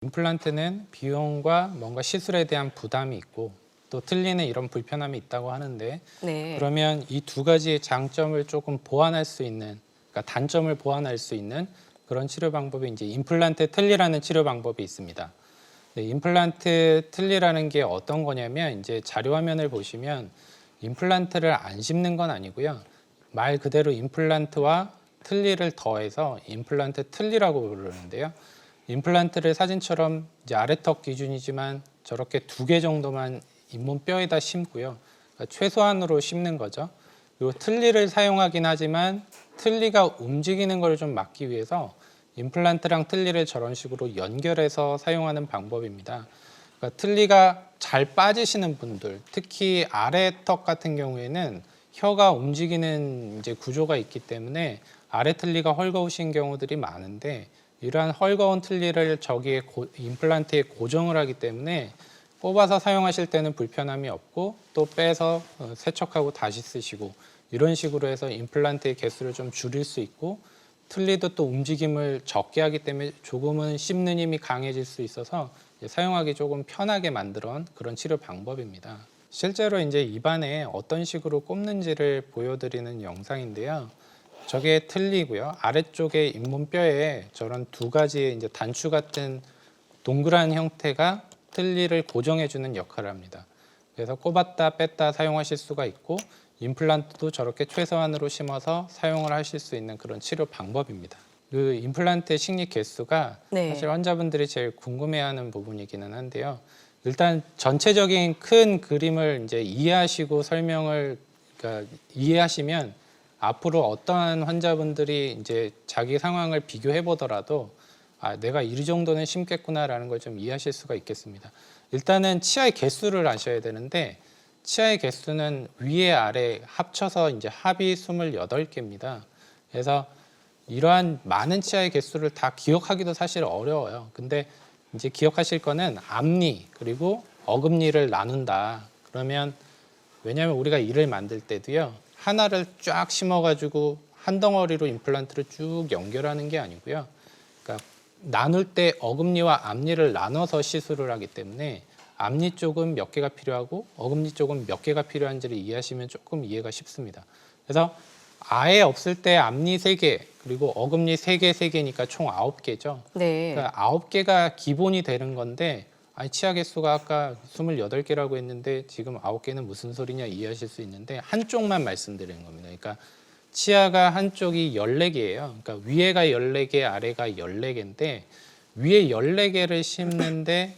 임플란트는 비용과 뭔가 시술에 대한 부담이 있고 또 틀니는 이런 불편함이 있다고 하는데 네. 그러면 이 두 가지의 장점을 조금 보완할 수 있는, 그러니까 단점을 보완할 수 있는 그런 치료 방법이 이제 임플란트 틀니라는 치료 방법이 있습니다. 네, 임플란트 틀니라는 게 어떤 거냐면 이제 자료 화면을 보시면 임플란트를 안 심는 건 아니고요. 말 그대로 임플란트와 틀니를 더해서 임플란트 틀니라고 부르는데요. 임플란트를 사진처럼 이제 아래턱 기준이지만 저렇게 2개 정도만 잇몸 뼈에다 심고요. 그러니까 최소한으로 심는 거죠. 그리고 틀니를 사용하긴 하지만 틀니가 움직이는 걸 좀 막기 위해서 임플란트랑 틀니를 저런 식으로 연결해서 사용하는 방법입니다. 그러니까 틀니가 잘 빠지시는 분들, 특히 아래턱 같은 경우에는 혀가 움직이는 이제 구조가 있기 때문에 아래 틀니가 헐거우신 경우들이 많은데 이러한 헐거운 틀니를 저기에 임플란트에 고정을 하기 때문에 뽑아서 사용하실 때는 불편함이 없고 또 빼서 세척하고 다시 쓰시고 이런 식으로 해서 임플란트의 개수를 좀 줄일 수 있고 틀니도 또 움직임을 적게 하기 때문에 조금은 씹는 힘이 강해질 수 있어서 사용하기 조금 편하게 만들어 그런 치료 방법입니다. 실제로 이제 입안에 어떤 식으로 꼽는지를 보여드리는 영상인데요. 저게 틀니고요. 아래쪽에 잇몸뼈에 저런 2가지의 이제 단추 같은 동그란 형태가 틀니를 고정해주는 역할을 합니다. 그래서 꼽았다 뺐다 사용하실 수가 있고 임플란트도 저렇게 최소한으로 심어서 사용을 하실 수 있는 그런 치료 방법입니다. 그 임플란트 식립 개수가 네. 사실 환자분들이 제일 궁금해하는 부분이기는 한데요. 일단 전체적인 큰 그림을 이제 이해하시고 설명을 그러니까 이해하시면 앞으로 어떠한 환자분들이 이제 자기 상황을 비교해 보더라도 아, 내가 이 정도는 심겠구나라는 걸 좀 이해하실 수가 있겠습니다. 일단은 치아의 개수를 아셔야 되는데 치아의 개수는 위에 아래 합쳐서 이제 합이 28개입니다. 그래서 이러한 많은 치아의 개수를 다 기억하기도 사실 어려워요. 근데 이제 기억하실 거는 앞니 그리고 어금니를 나눈다. 그러면 왜냐하면 우리가 이를 만들 때도요. 하나를 쫙 심어가지고 한 덩어리로 임플란트를 쭉 연결하는 게 아니고요. 그러니까 나눌 때 어금니와 앞니를 나눠서 시술을 하기 때문에 앞니 쪽은 몇 개가 필요하고 어금니 쪽은 몇 개가 필요한지를 이해하시면 조금 이해가 쉽습니다. 그래서 아예 없을 때 앞니 3개 그리고 어금니 3개, 3개니까 총 9개죠. 네. 그러니까 9개가 기본이 되는 건데 아니 치아 개수가 아까 28개라고 했는데 지금 9개는 무슨 소리냐 이해하실 수 있는데 한쪽만 말씀드리는 겁니다. 그러니까 치아가 한쪽이 14개예요. 그러니까 위에가 14개, 아래가 14개인데 위에 14개를 심는데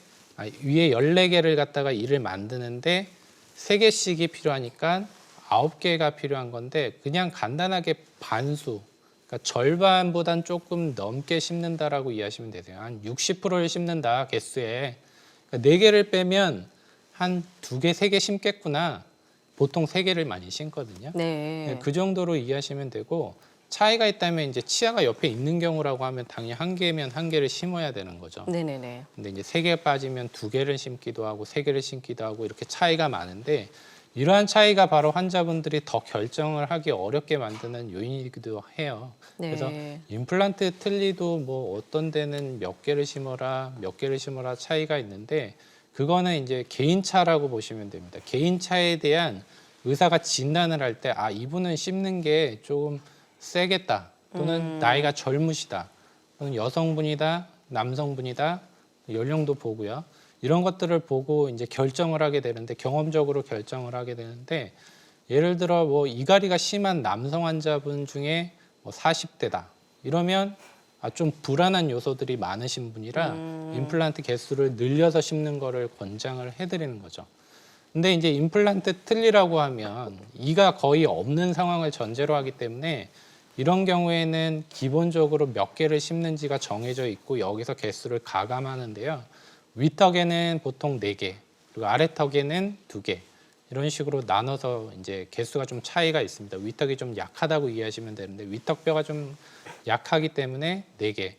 위에 14개를 갖다가 이를 만드는데 3개씩이 필요하니까 9개가 필요한 건데 그냥 간단하게 반수, 그러니까 절반보단 조금 넘게 심는다라고 이해하시면 되세요. 한 60%를 심는다 개수에. 그러니까 4개를 빼면 한 2개, 3개 심겠구나. 보통 3개를 많이 심거든요. 네. 그 정도로 이해하시면 되고 차이가 있다면 이제 치아가 옆에 있는 경우라고 하면 당연히 1개면 1개를 심어야 되는 거죠. 네네네. 근데 이제 3개 빠지면 2개를 심기도 하고 3개를 심기도 하고 이렇게 차이가 많은데 이러한 차이가 바로 환자분들이 더 결정을 하기 어렵게 만드는 요인이기도 해요. 그래서 네. 임플란트 틀니도 뭐 어떤 데는 몇 개를 심어라, 몇 개를 심어라 차이가 있는데 그거는 이제 개인차라고 보시면 됩니다. 개인차에 대한 의사가 진단을 할 때 아, 이분은 씹는 게 조금 세겠다 또는 나이가 젊으시다 또는 여성분이다, 남성분이다, 연령도 보고요. 이런 것들을 보고 이제 결정을 하게 되는데 경험적으로 결정을 하게 되는데 예를 들어 뭐 이갈이가 심한 남성 환자분 중에 뭐 40대다 이러면 좀 불안한 요소들이 많으신 분이라 임플란트 개수를 늘려서 심는 거를 권장을 해드리는 거죠. 근데 이제 임플란트 틀니라고 하면 이가 거의 없는 상황을 전제로 하기 때문에 이런 경우에는 기본적으로 몇 개를 심는지가 정해져 있고 여기서 개수를 가감하는데요. 윗턱에는 보통 4개, 그리고 아래턱에는 2개. 이런 식으로 나눠서 이제 개수가 좀 차이가 있습니다. 윗턱이 좀 약하다고 이해하시면 되는데 윗턱뼈가 좀 약하기 때문에 4개,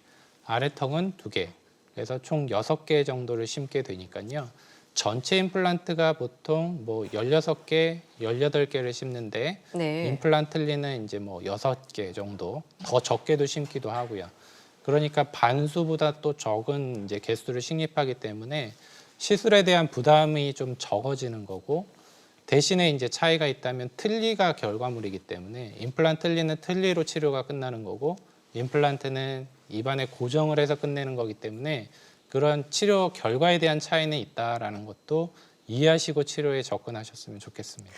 아래턱은 2개. 그래서 총 6개 정도를 심게 되니까요. 전체 임플란트가 보통 뭐 16개, 18개를 심는데 네. 임플란트 틀니는 이제 뭐 6개 정도, 더 적게도 심기도 하고요. 그러니까 반수보다 또 적은 이제 개수를 식립하기 때문에 시술에 대한 부담이 좀 적어지는 거고, 대신에 이제 차이가 있다면 틀니가 결과물이기 때문에 임플란트 틀니는 틀니로 치료가 끝나는 거고, 임플란트는 입안에 고정을 해서 끝내는 거기 때문에 그런 치료 결과에 대한 차이는 있다라는 것도 이해하시고 치료에 접근하셨으면 좋겠습니다.